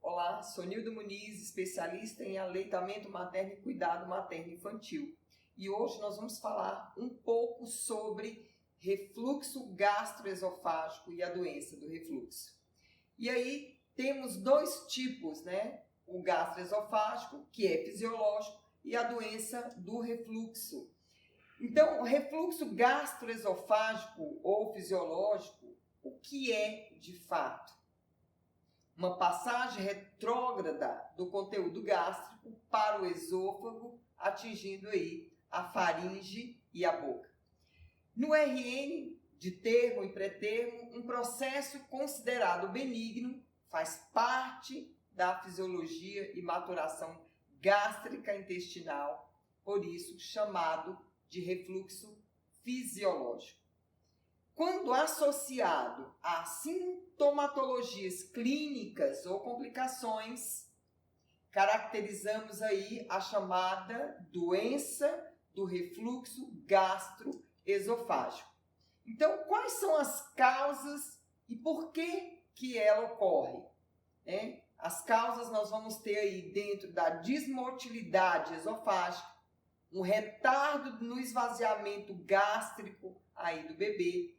Olá, sou Nilda Muniz, especialista em aleitamento materno e cuidado materno-infantil. E hoje nós vamos falar um pouco sobre refluxo gastroesofágico e a doença do refluxo. E aí temos dois tipos, né? O gastroesofágico, que é fisiológico, e a doença do refluxo. Então, o refluxo gastroesofágico ou fisiológico, o que é de fato? Uma passagem retrógrada do conteúdo gástrico para o esôfago, atingindo aí a faringe e a boca. No RN, de termo e pré-termo, um processo considerado benigno faz parte da fisiologia e maturação gástrica intestinal, por isso chamado de refluxo fisiológico. Quando associado a sintomatologias clínicas ou complicações, caracterizamos aí a chamada doença do refluxo gastroesofágico. Então, quais são as causas e por que ela ocorre? As causas nós vamos ter aí dentro da dismotilidade esofágica, um retardo no esvaziamento gástrico aí do bebê,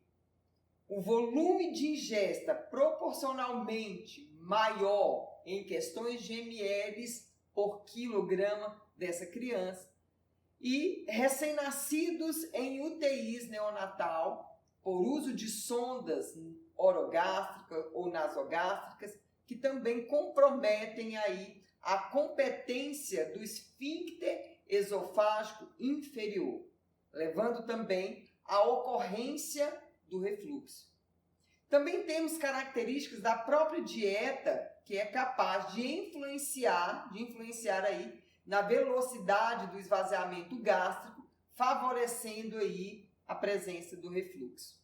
o volume de ingesta proporcionalmente maior em questões de ml por quilograma dessa criança e recém-nascidos em UTIs neonatal por uso de sondas orogástricas ou nasogástricas que também comprometem aí a competência do esfíncter esofágico inferior, levando também à ocorrência do refluxo. Também temos características da própria dieta que é capaz de influenciar aí na velocidade do esvaziamento gástrico, favorecendo aí a presença do refluxo.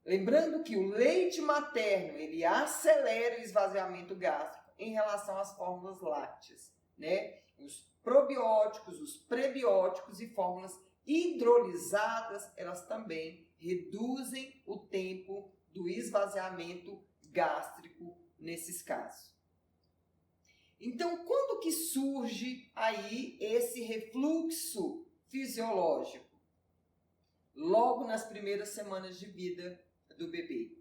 Lembrando que o leite materno, ele acelera o esvaziamento gástrico em relação às fórmulas lácteas, né? Os probióticos, os prebióticos e fórmulas hidrolisadas, elas também reduzem o tempo do esvaziamento gástrico nesses casos. Então, quando que surge aí esse refluxo fisiológico? Logo nas primeiras semanas de vida do bebê.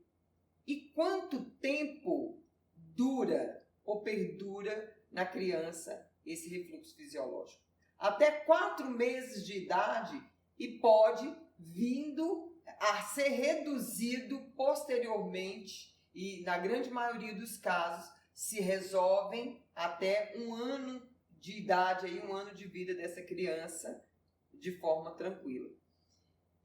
E quanto tempo dura ou perdura na criança esse refluxo fisiológico? Até 4 meses de idade e pode vindo a ser reduzido posteriormente e, na grande maioria dos casos, se resolvem até 1 ano de idade, aí, 1 ano de vida dessa criança de forma tranquila.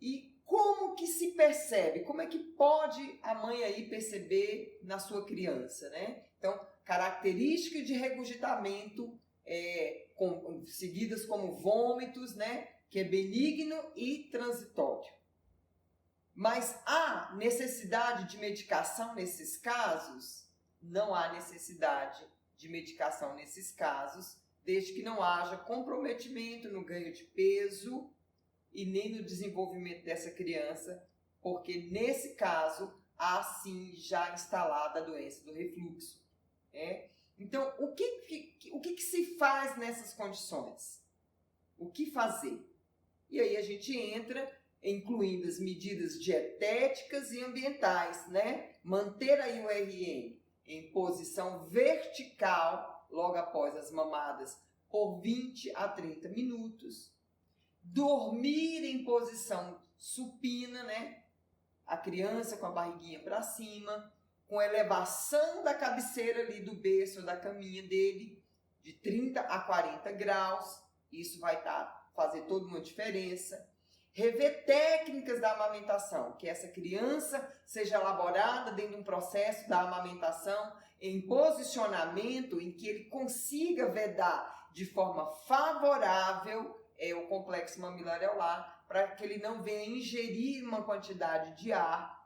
E como que se percebe? Como é que pode a mãe aí perceber na sua criança, né? Então, características de regurgitamento seguidas como vômitos, né? Que é benigno e transitório. Mas há necessidade de medicação nesses casos? Não há necessidade de medicação nesses casos, desde que não haja comprometimento no ganho de peso e nem no desenvolvimento dessa criança, porque nesse caso há sim já instalada a doença do refluxo. Então, o que se faz nessas condições? O que fazer? E aí a gente entra incluindo as medidas dietéticas e ambientais, né? Manter aí o RN em posição vertical logo após as mamadas por 20 a 30 minutos. Dormir em posição supina, né? A criança com a barriguinha para cima, com elevação da cabeceira ali do berço ou da caminha dele de 30 a 40 graus. Isso vai fazer toda uma diferença. Rever técnicas da amamentação, que essa criança seja elaborada dentro de um processo da amamentação em posicionamento em que ele consiga vedar de forma favorável o complexo mamilar areolar, para que ele não venha ingerir uma quantidade de ar.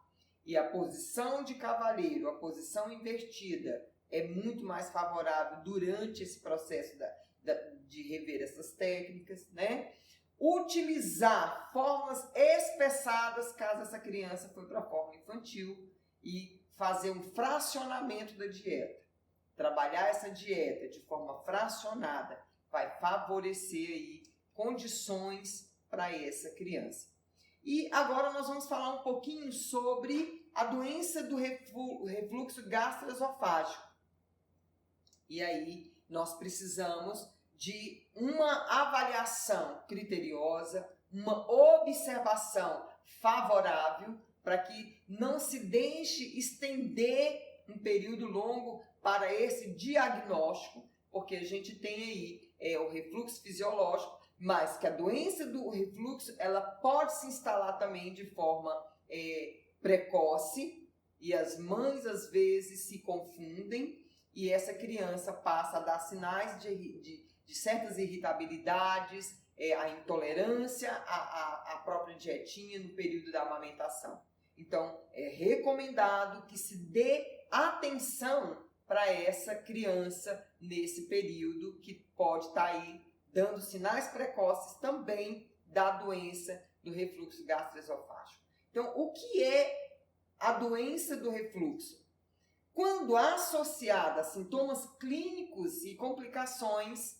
E a posição de cavaleiro, a posição invertida, é muito mais favorável durante esse processo de rever essas técnicas, né? Utilizar fórmulas espessadas, caso essa criança for para a forma infantil, e fazer um fracionamento da dieta. trabalhar essa dieta de forma fracionada vai favorecer aí condições para essa criança. E agora nós vamos falar um pouquinho sobre a doença do refluxo gastroesofágico. E aí nós precisamos de uma avaliação criteriosa, uma observação favorável para que não se deixe estender um período longo para esse diagnóstico, porque a gente tem aí o refluxo fisiológico, mas que a doença do refluxo ela pode se instalar também de forma precoce e as mães às vezes se confundem e essa criança passa a dar sinais de certas irritabilidades, a intolerância à própria dietinha no período da amamentação. Então, é recomendado que se dê atenção para essa criança nesse período que pode estar aí dando sinais precoces também da doença do refluxo gastroesofágico. Então, o que é a doença do refluxo? Quando associada a sintomas clínicos e complicações,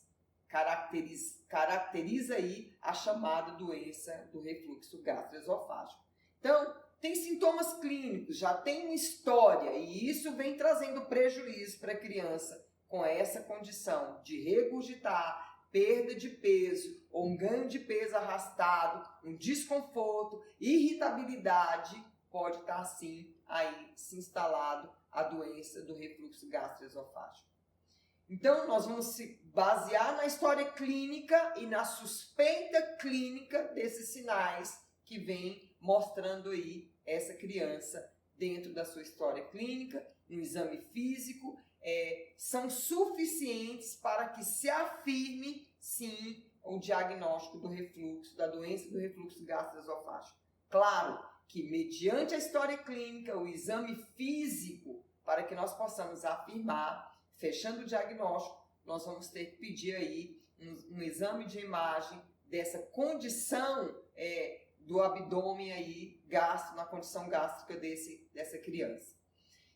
caracteriza aí a chamada doença do refluxo gastroesofágico. Então, tem sintomas clínicos, já tem uma história e isso vem trazendo prejuízo para a criança com essa condição de regurgitar, perda de peso ou um ganho de peso arrastado, um desconforto, irritabilidade, pode estar sim aí se instalado a doença do refluxo gastroesofágico. Então, nós vamos se basear na história clínica e na suspeita clínica desses sinais que vem mostrando aí essa criança dentro da sua história clínica, no exame físico, são suficientes para que se afirme, sim, o diagnóstico do refluxo, da doença do refluxo gastroesofágico. Claro que, mediante a história clínica, o exame físico, para que nós possamos afirmar, fechando o diagnóstico, nós vamos ter que pedir aí um exame de imagem dessa condição do abdômen aí, na condição gástrica dessa criança.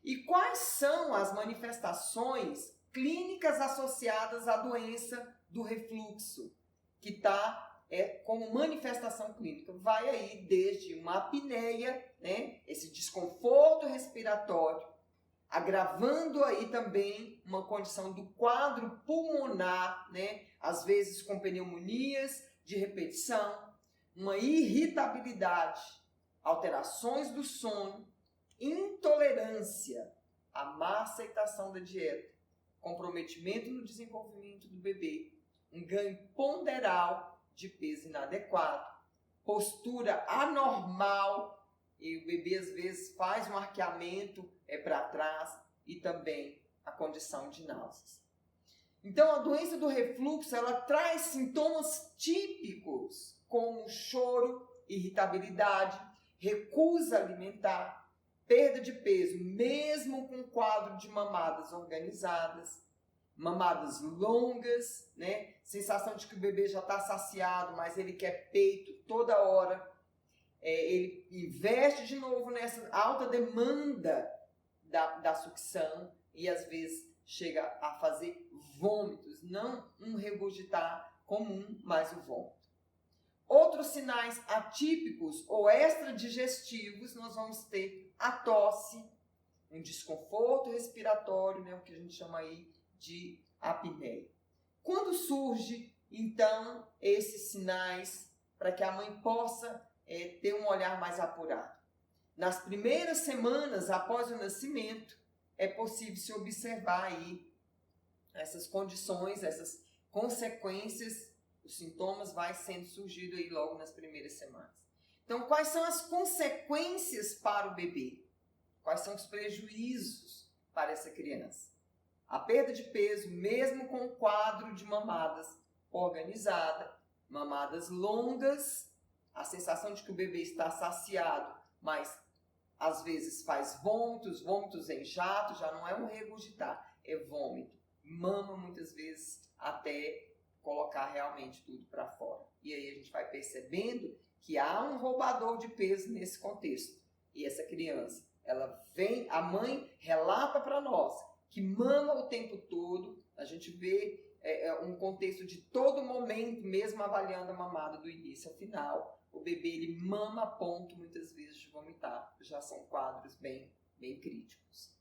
E quais são as manifestações clínicas associadas à doença do refluxo, que está como manifestação clínica? Vai aí desde uma apneia, né, esse desconforto respiratório, agravando aí também uma condição do quadro pulmonar, né, às vezes com pneumonias de repetição, uma irritabilidade, alterações do sono, intolerância, a má aceitação da dieta, comprometimento no desenvolvimento do bebê, um ganho ponderal de peso inadequado, postura anormal, e o bebê às vezes faz um arqueamento para trás e também a condição de náuseas. Então, a doença do refluxo, ela traz sintomas típicos, como choro, irritabilidade, recusa alimentar, perda de peso, mesmo com quadro de mamadas organizadas, mamadas longas, né? Sensação de que o bebê já está saciado, mas ele quer peito toda hora. Ele investe de novo nessa alta demanda da sucção e às vezes chega a fazer vômitos, não um regurgitar comum, mas o vômito. Outros sinais atípicos ou extradigestivos, nós vamos ter a tosse, um desconforto respiratório, né, o que a gente chama aí de apneia. Quando surge, então, esses sinais para que a mãe possa ter um olhar mais apurado? Nas primeiras semanas após o nascimento, é possível se observar aí essas condições, essas consequências, os sintomas vai sendo surgido aí logo nas primeiras semanas. Então, quais são as consequências para o bebê? Quais são os prejuízos para essa criança? A perda de peso, mesmo com o quadro de mamadas organizada, mamadas longas, a sensação de que o bebê está saciado, mas às vezes faz vômitos em jato, já não é um regurgitar, é vômito. Mama muitas vezes até colocar realmente tudo para fora. E aí a gente vai percebendo que há um roubador de peso nesse contexto. E essa criança, a mãe relata para nós que mama o tempo todo, a gente vê um contexto de todo momento, mesmo avaliando a mamada do início ao final, o bebê ele mama a ponto muitas vezes de vomitar, já são quadros bem críticos.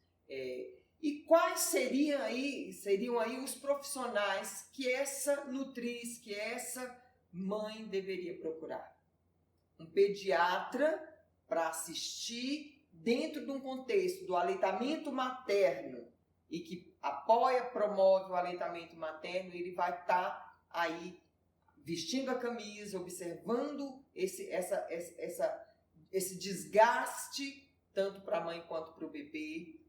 E quais seriam aí os profissionais que essa nutriz, que essa mãe deveria procurar? Um pediatra para assistir dentro de um contexto do aleitamento materno e que apoia, promove o aleitamento materno, ele vai estar aí vestindo a camisa, observando esse desgaste tanto para a mãe quanto para o bebê,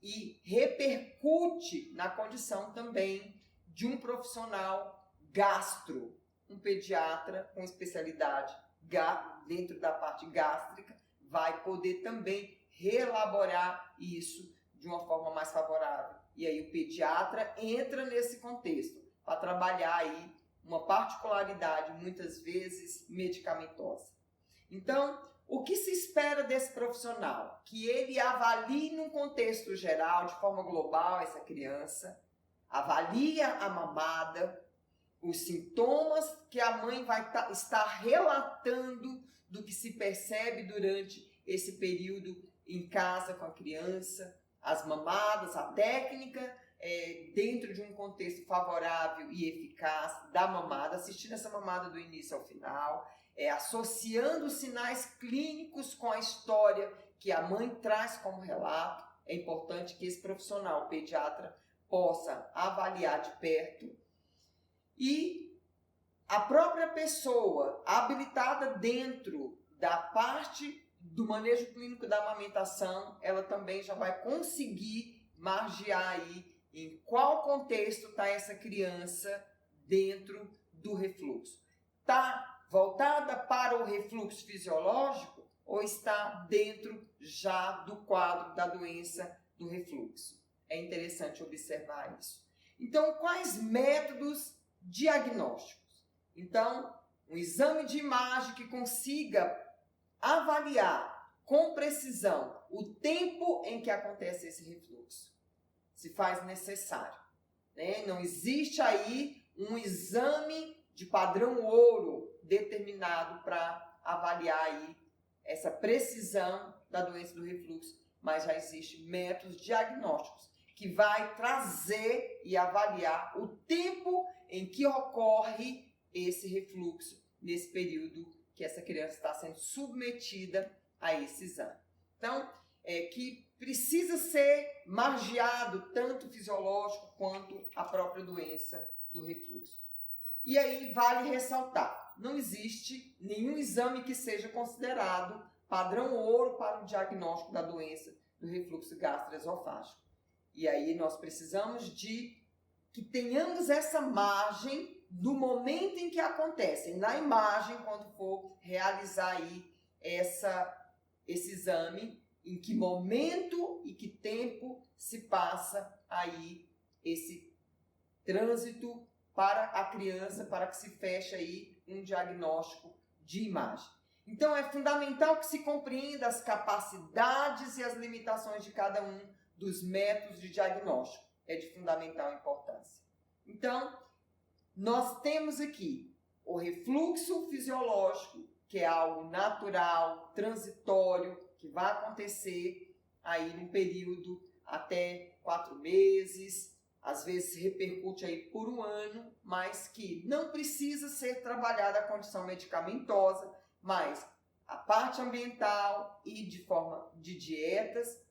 e repercute na condição também de um profissional gastro, um pediatra com especialidade dentro da parte gástrica, vai poder também reelaborar isso de uma forma mais favorável. E aí o pediatra entra nesse contexto para trabalhar aí uma particularidade, muitas vezes medicamentosa. Então, o que se espera desse profissional? Que ele avalie num contexto geral, de forma global, essa criança, avalie a mamada, os sintomas que a mãe vai estar relatando do que se percebe durante esse período em casa com a criança, as mamadas, a técnica dentro de um contexto favorável e eficaz da mamada, assistindo essa mamada do início ao final, associando os sinais clínicos com a história que a mãe traz como relato. É importante que esse profissional, o pediatra, possa avaliar de perto. E a própria pessoa habilitada dentro da parte do manejo clínico da amamentação, ela também já vai conseguir margear aí em qual contexto está essa criança dentro do refluxo. Está voltada para o refluxo fisiológico ou está dentro já do quadro da doença do refluxo? É interessante observar isso. Então, quais métodos diagnósticos? Então, um exame de imagem que consiga avaliar com precisão o tempo em que acontece esse refluxo, se faz necessário, né? Não existe aí um exame de padrão ouro determinado para avaliar aí essa precisão da doença do refluxo, mas já existem métodos diagnósticos que vai trazer e avaliar o tempo em que ocorre esse refluxo nesse período que essa criança está sendo submetida a esse exame. Então, que precisa ser margeado tanto o fisiológico quanto a própria doença do refluxo. E aí vale ressaltar, não existe nenhum exame que seja considerado padrão ouro para o diagnóstico da doença do refluxo gastroesofágico. E aí nós precisamos de que tenhamos essa margem do momento em que acontece, na imagem, quando for realizar aí esse exame, em que momento e que tempo se passa aí esse trânsito para a criança, para que se feche aí um diagnóstico de imagem. Então é fundamental que se compreenda as capacidades e as limitações de cada um dos métodos de diagnóstico. É de fundamental importância. Então, nós temos aqui o refluxo fisiológico, que é algo natural, transitório, que vai acontecer aí num período até 4 meses, às vezes repercute aí por 1 ano, mas que não precisa ser trabalhada a condição medicamentosa, mas a parte ambiental e de forma de dietas,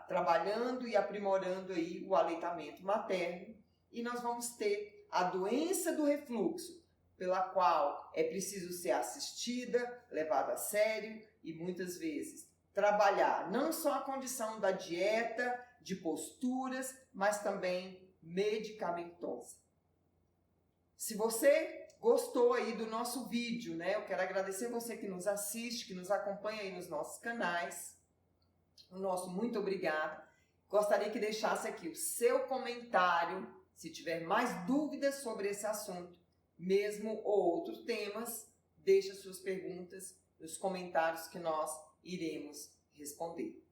trabalhando e aprimorando aí o aleitamento materno, e nós vamos ter a doença do refluxo, pela qual é preciso ser assistida, levada a sério e muitas vezes trabalhar não só a condição da dieta, de posturas, mas também medicamentosa. Se você gostou aí do nosso vídeo, né? Eu quero agradecer você que nos assiste, que nos acompanha aí nos nossos canais. O nosso muito obrigado. Gostaria que deixasse aqui o seu comentário, se tiver mais dúvidas sobre esse assunto, mesmo ou outros temas, deixe as suas perguntas nos comentários que nós iremos responder.